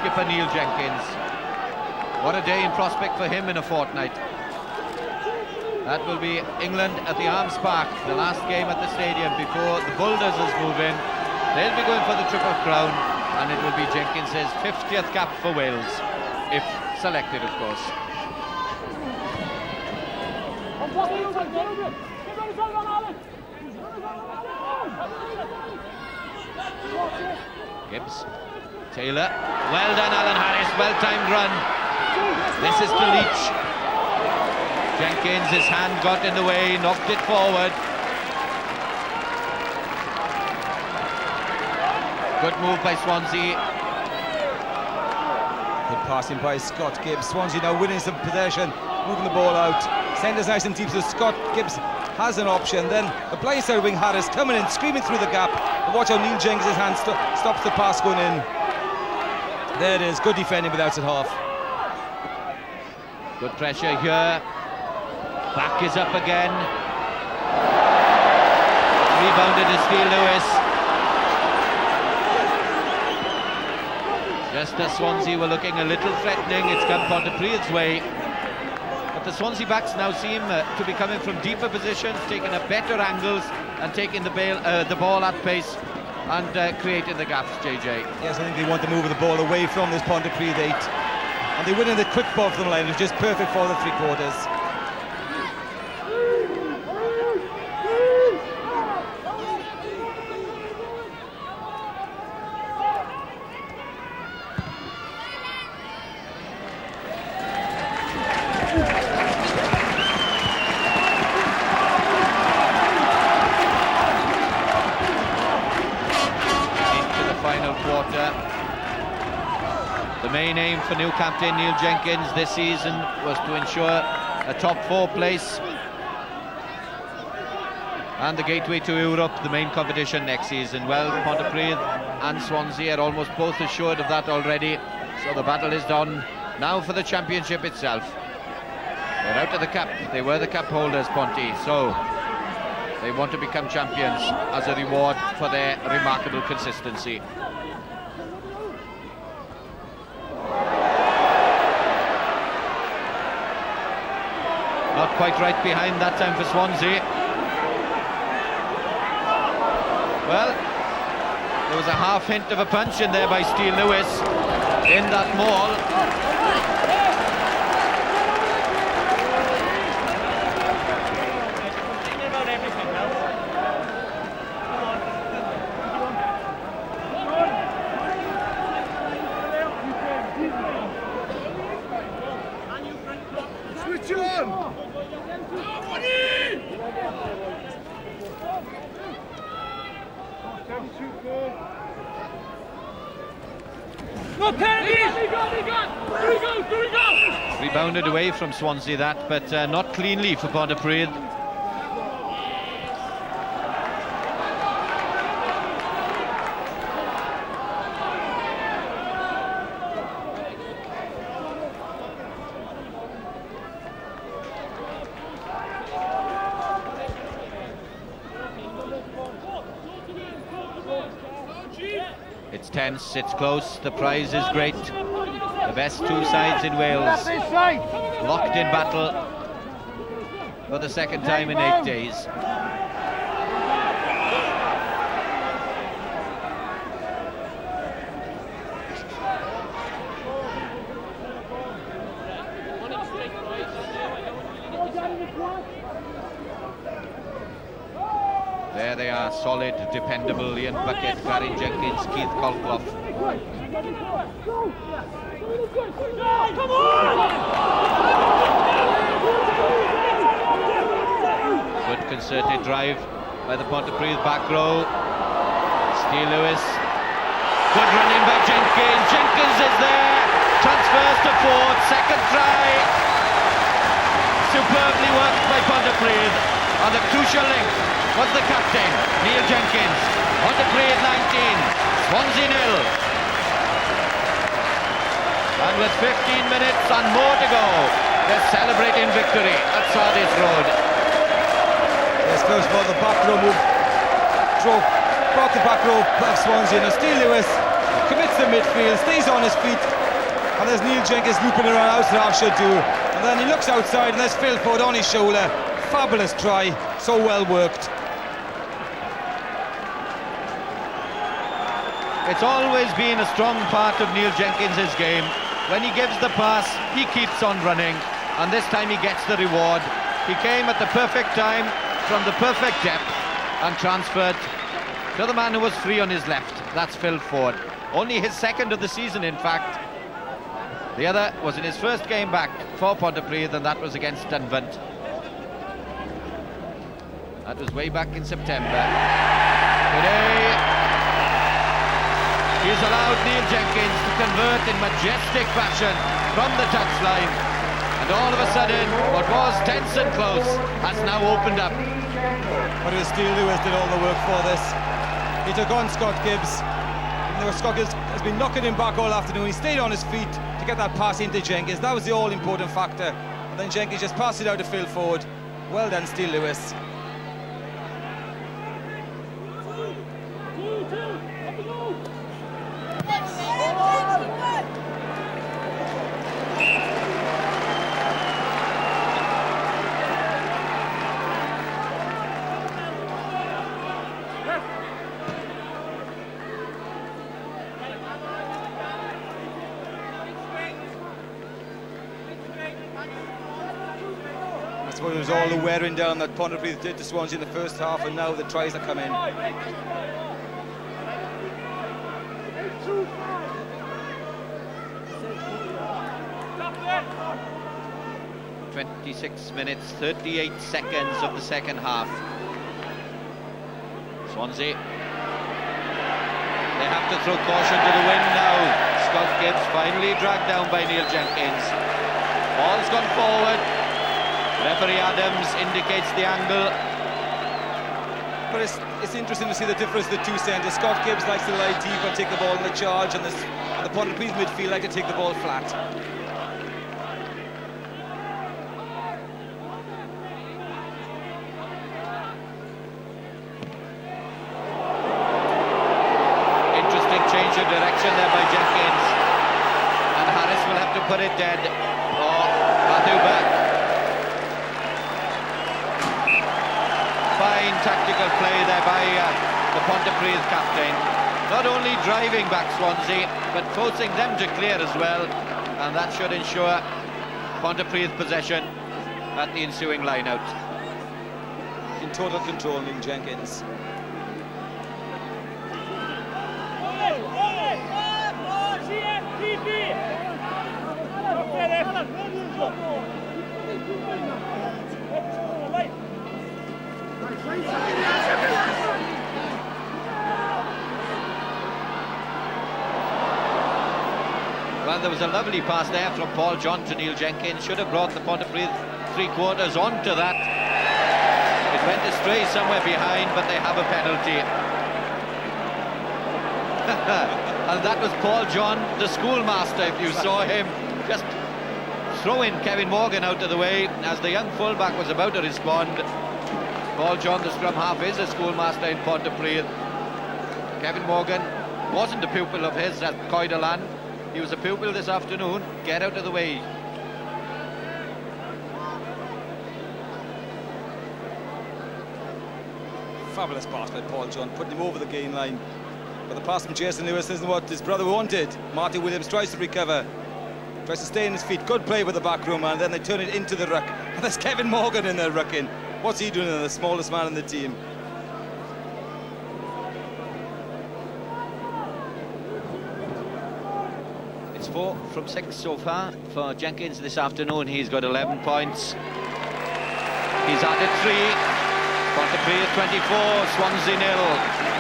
skipper Neil Jenkins. What a day in prospect for him in a fortnight. That will be England at the Arms Park, the last game at the stadium before the Bulldozers move in. They'll be going for the Triple Crown, and it will be Jenkins' 50th cap for Wales, if selected, of course. Gibbs, Taylor, well done Alan Harris, well-timed run. This is to Leach. Jenkins, his hand got in the way, knocked it forward. Good move by Swansea. Good passing by Scott Gibbs. Swansea now winning some possession, moving the ball out. Centres nice and deep, so Scott Gibbs has an option. Then the blindside wing Harris coming in, screaming through the gap. And watch how Neil Jenkins' hand stops the pass going in. There it is, good defending without it half. Good pressure here. Back is up again. Rebounded to Steele Lewis. Just as Swansea were looking a little threatening, it's come Pontypridd's way. But the Swansea backs now seem to be coming from deeper positions, taking up better angles and taking the ball at pace and creating the gaps, JJ. Yes, I think they want to move the ball away from this Pontypridd 8. And they win in the quick ball from the line, which is perfect for the three quarters. The main aim for new captain Neil Jenkins this season was to ensure a top 4 place and the gateway to Europe, the main competition next season. Well, Pontypridd and Swansea are almost both assured of that already, so the battle is done now for the championship itself. They're out of the cup. They were the cup holders, Ponty, so they want to become champions as a reward for their remarkable consistency. Not quite right behind that time for Swansea. Well, there was a half hint of a punch in there by Steele Lewis in that maul. Rebounded away from Swansea that, but not cleanly for Pontypridd. It's tense, it's close, the prize is great. The best two sides in Wales, locked in battle for the second time in 8 days. There they are, solid, dependable. Ian Bucket, Gary Jenkins, Keith Colclough. Good concerted drive by the Pontypridd back row. Steele Lewis. Good running by Jenkins. Jenkins is there. Transfers to fourth. Second try. Superbly worked by Pontypridd. On the crucial link was the captain, Neil Jenkins. Pontypridd 19, Swansea 0. And with 15 minutes and more to go, they're celebrating victory at Cardiff Road. Yes, first of all, the back row move, brought the back row of Swansea, and Steele Lewis commits to midfield, stays on his feet, and there's Neil Jenkins looping around as half should do. And then he looks outside and there's Phil Ford on his shoulder. Fabulous try, so well worked. It's always been a strong part of Neil Jenkins' game. When he gives the pass, he keeps on running, and this time he gets the reward. He came at the perfect time, from the perfect depth, and transferred to the man who was free on his left. That's Phil Ford. Only his second of the season, in fact. The other was in his first game back for Pontypridd, and that was against Llantwit. That was way back in September. Today, he's allowed Neil Jenkins to convert in majestic fashion from the touchline, and all of a sudden what was tense and close has now opened up. But it was Steele Lewis did all the work for this. He took on Scott Gibbs. Even though Scott Gibbs has been knocking him back all afternoon, he stayed on his feet to get that pass into Jenkins. That was the all-important factor, and then Jenkins just passed it out to Phil Ford. Well done, Steele Lewis. I suppose it was all the wearing down that Pontypridd did to Swansea in the first half, and now the tries are coming. 26 minutes, 38 seconds of the second half. Swansea, they have to throw caution to the wind now. Scott Gibbs finally dragged down by Neil Jenkins. Ball's gone forward. Referee Adams indicates the angle. But it's interesting to see the difference of the two centres. Scott Gibbs likes to lie deep and take the ball in the charge, and the Pontypridd midfield like to take the ball flat. Interesting change of direction there by Jenkins, and Harris will have to put it dead. Oh, Matthew back. Fine tactical play there by the Pontypridd captain. Not only driving back Swansea, but forcing them to clear as well, and that should ensure Pontypridd possession at the ensuing line-out. In total control, Neil Jenkins. Well, there was a lovely pass there from Paul John to Neil Jenkins. Should have brought the Pontypridd three-quarters onto that. It went astray somewhere behind, but they have a penalty. And that was Paul John, the schoolmaster, if you saw him just throwing Kevin Morgan out of the way as the young fullback was about to respond. Paul John, the scrum half, is a schoolmaster in Pontypridd. Kevin Morgan wasn't a pupil of his at Coiderland. He was a pupil this afternoon. Get out of the way. Fabulous pass by Paul John, putting him over the gain line. But the pass from Jason Lewis isn't what his brother wanted. Marty Williams tries to recover, tries to stay on his feet. Good play with the back row man, then they turn it into the ruck. And there's Kevin Morgan in there rucking. What's he doing, the smallest man in the team? It's 4 from 6 so far for Jenkins this afternoon. He's got 11 points. He's added 3. Pontypridd 24, Swansea 0.